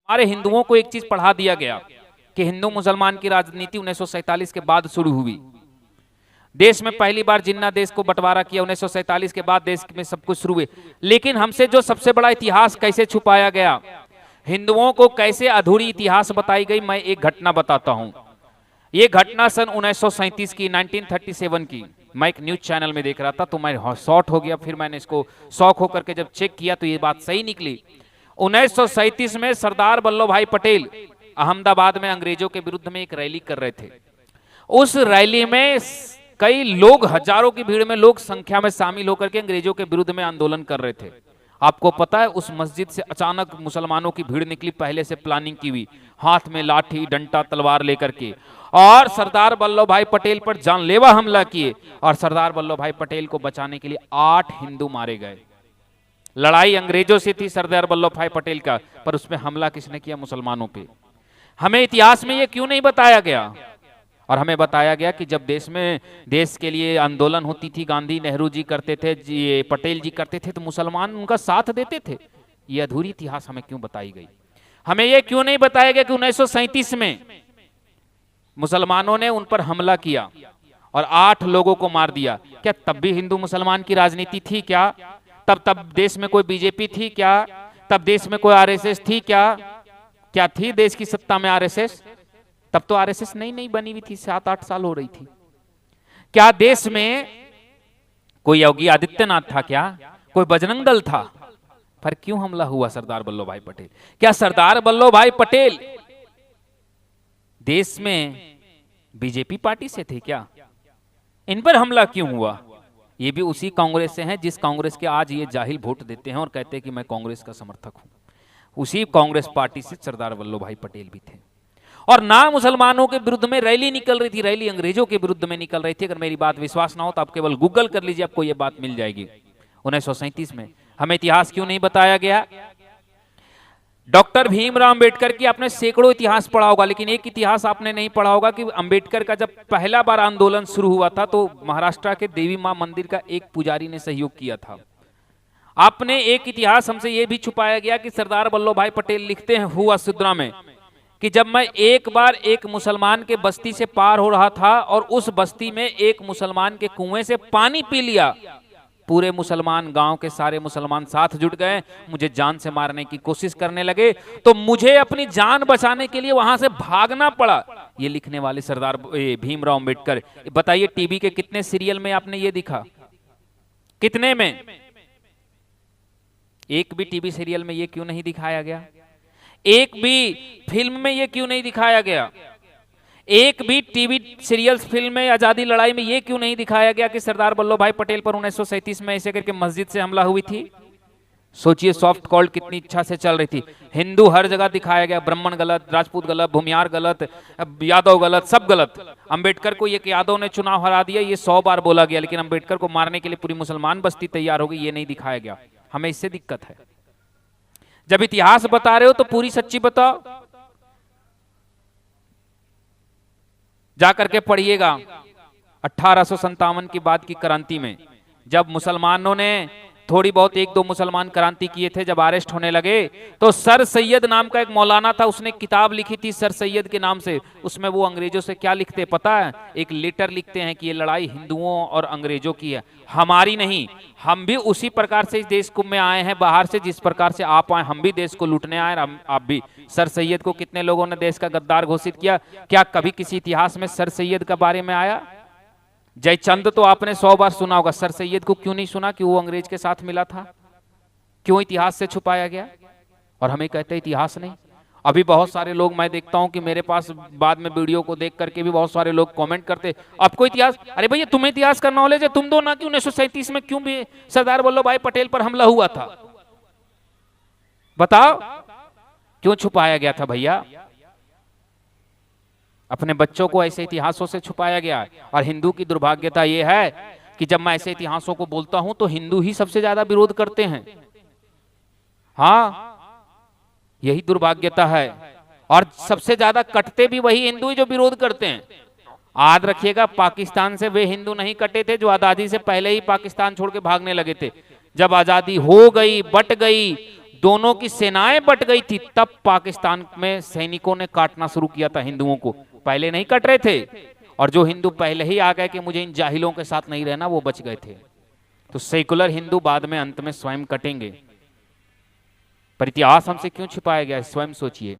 हमारे हिंदुओं को एक चीज पढ़ा दिया गया कि हिंदू मुसलमान की राजनीति 1947 के बाद शुरू हुई। देश में पहली बार जिन्ना देश को बंटवारा किया 1947 के बाद देश में सब कुछ शुरू हुए। लेकिन हमसे जो सबसे बड़ा इतिहास कैसे छुपाया गया, हिंदुओं को कैसे अधूरी इतिहास बताई गई, मैं एक घटना बताता हूं। ये घटना सन 1937 की 1937 की, मैं एक न्यूज चैनल में देख रहा था तो मैं शॉर्ट हो गया। फिर मैंने इसको शौक होकर के जब चेक किया तो ये बात सही निकली। 1937 में सरदार वल्लभ भाई पटेल अहमदाबाद में अंग्रेजों के विरुद्ध में एक रैली कर रहे थे। उस रैली में कई लोग, हजारों की भीड़ में लोग संख्या में शामिल होकर के अंग्रेजों के विरुद्ध में आंदोलन कर रहे थे। आपको पता है उस मस्जिद से अचानक मुसलमानों की भीड़ निकली, पहले से प्लानिंग की हुई, हाथ में लाठी डंडा तलवार लेकर के, और सरदार वल्लभ भाई पटेल पर जानलेवा हमला किए। और सरदार वल्लभ भाई पटेल को बचाने के लिए 8 हिंदू मारे गए। लड़ाई अंग्रेजों से थी सरदार वल्लभ भाई पटेल का, पर उसमें हमला किसने किया? मुसलमानों पे। हमें इतिहास में यह क्यों नहीं बताया गया? और हमें बताया गया कि जब देश में देश के लिए आंदोलन होती थी, गांधी नेहरू जी करते थे, जी पटेल जी करते थे, तो मुसलमान उनका साथ देते थे। ये अधूरी इतिहास हमें क्यों बताई गई? हमें यह क्यों नहीं बताया गया कि 1937 में मुसलमानों ने उन पर हमला किया और 8 लोगों को मार दिया? क्या तब भी हिंदू मुसलमान की राजनीति थी क्या? तब देश में कोई बीजेपी थी क्या? तब देश में कोई आरएसएस थी क्या? क्या थी देश की सत्ता में आरएसएस? तब तो आरएसएस नई बनी हुई थी, 7-8 साल हो रही थी। क्या देश में कोई योगी आदित्यनाथ था क्या? कोई बजरंग दल था? पर क्यों हमला हुआ सरदार वल्लभ भाई पटेल? क्या सरदार वल्लभ भाई पटेल देश में बीजेपी पार्टी से थे क्या? इन पर हमला क्यों हुआ? ये भी उसी कांग्रेस से हैं जिस कांग्रेस के आज ये जाहिल वोट देते हैं और कहते हैं कि मैं कांग्रेस का समर्थक हूं। उसी कांग्रेस पार्टी से सरदार वल्लभ भाई पटेल भी थे। और ना मुसलमानों के विरुद्ध में रैली निकल रही थी, रैली अंग्रेजों के विरुद्ध में निकल रही थी। अगर मेरी बात विश्वास ना हो तो आप केवल गूगल कर लीजिए, आपको यह बात मिल जाएगी। 1937 में हमें इतिहास क्यों नहीं बताया गया? डॉक्टर भीमराव अंबेडकर की आपने सैकड़ों इतिहास पढ़ा होगा, लेकिन एक इतिहास आपने नहीं पढ़ा होगा कि अंबेडकर का जब पहला बार आंदोलन शुरू हुआ था तो महाराष्ट्र के देवी मां मंदिर का एक पुजारी ने सहयोग किया था। आपने एक इतिहास हमसे यह भी छुपाया गया कि सरदार वल्लभ भाई पटेल लिखते हैं हुआ सुद्रा में कि जब मैं एक बार एक मुसलमान के बस्ती से पार हो रहा था और उस बस्ती में एक मुसलमान के कुएं से पानी पी लिया, पूरे मुसलमान, गांव के सारे मुसलमान साथ जुट गए, मुझे जान से मारने की कोशिश करने लगे, तो मुझे अपनी जान बचाने के लिए वहां से भागना पड़ा। ये लिखने वाले सरदार भीमराव अंबेडकर। बताइए टीवी के कितने सीरियल में आपने ये दिखा? कितने में? एक भी टीवी सीरियल में ये क्यों नहीं दिखाया गया? एक भी फिल्म में ये क्यों नहीं दिखाया गया? एक भी टीवी सीरियल्स, फिल्म में, आजादी लड़ाई में ये क्यों नहीं दिखाया गया कि सरदार वल्लभ भाई पटेल पर 1937 में ऐसे करके मस्जिद से हमला हुई थी? सोचिए सॉफ्ट कॉल कितनी इच्छा से चल रही थी। हिंदू हर जगह दिखाया गया, ब्राह्मण गलत, राजपूत गलत, भूमियार गलत, यादव गलत, सब गलत। अंबेडकर को एक यादव ने चुनाव हरा दिया, ये 100 बार बोला गया, लेकिन अंबेडकर को मारने के लिए पूरी मुसलमान बस्ती तैयार हो गई, ये नहीं दिखाया गया। हमें इससे दिक्कत है। जब इतिहास बता रहे हो तो पूरी सच्ची बताओ। जाकर के पढ़िएगा 1857 की बाद की क्रांति में जब मुसलमानों ने थोड़ी बहुत 1-2 मुसलमान क्रांति किए थे, जब अरेस्ट होने लगे तो सर सैयद नाम का एक मौलाना था, उसने किताब लिखी थी सर सैयद के नाम से। उसमें वो अंग्रेजों से क्या लिखते पता है? एक लेटर लिखते हैं कि ये लड़ाई हिंदुओं और अंग्रेजों की है, हमारी नहीं। हम भी उसी प्रकार से इस देश में आए हैं बाहर से, जिस प्रकार से आप आए, हम भी देश को लूटने आए, आप भी। सर सैयद को कितने लोगों ने देश का गद्दार घोषित किया? क्या कभी किसी इतिहास में सर सैयद का बारे में आया? जयचंद तो आपने 100 बार सुना होगा, सर सैयद को क्यों नहीं सुना कि वो अंग्रेज के साथ मिला था? क्यों इतिहास से छुपाया गया? और हमें कहते इतिहास नहीं। अभी बहुत सारे लोग, मैं देखता हूं कि मेरे पास बाद में वीडियो को देख करके भी बहुत सारे लोग कमेंट करते, आपको इतिहास, अरे भैया तुम्हें इतिहास का नॉलेज है, तुम दो ना कि 1937 में क्यों भी सरदार वल्लभ भाई पटेल पर हमला हुआ था, बताओ क्यों छुपाया गया था भैया? अपने बच्चों को ऐसे इतिहासों से छुपाया गया है। और हिंदू की दुर्भाग्यता यह है कि जब मैं ऐसे इतिहासों को बोलता हूं तो हिंदू ही सबसे ज्यादा विरोध करते हैं। हाँ, यही दुर्भाग्यता है। और सबसे ज्यादा कटते भी वही हिंदू ही जो विरोध करते हैं। याद रखिएगा, पाकिस्तान से वे हिंदू नहीं कटे थे जो आजादी से पहले ही पाकिस्तान छोड़ के भागने लगे थे। जब आजादी हो गई, बट गई, दोनों की सेनाएं बट गई थी, तब पाकिस्तान में सैनिकों ने काटना शुरू किया था हिंदुओं को। पहले नहीं कट रहे थे, और जो हिंदू पहले ही आ गए कि मुझे इन जाहिलों के साथ नहीं रहना, वो बच गए थे। तो सेकुलर हिंदू बाद में अंत में स्वयं कटेंगे। पर इतिहास हमसे क्यों छिपाया गया, स्वयं सोचिए।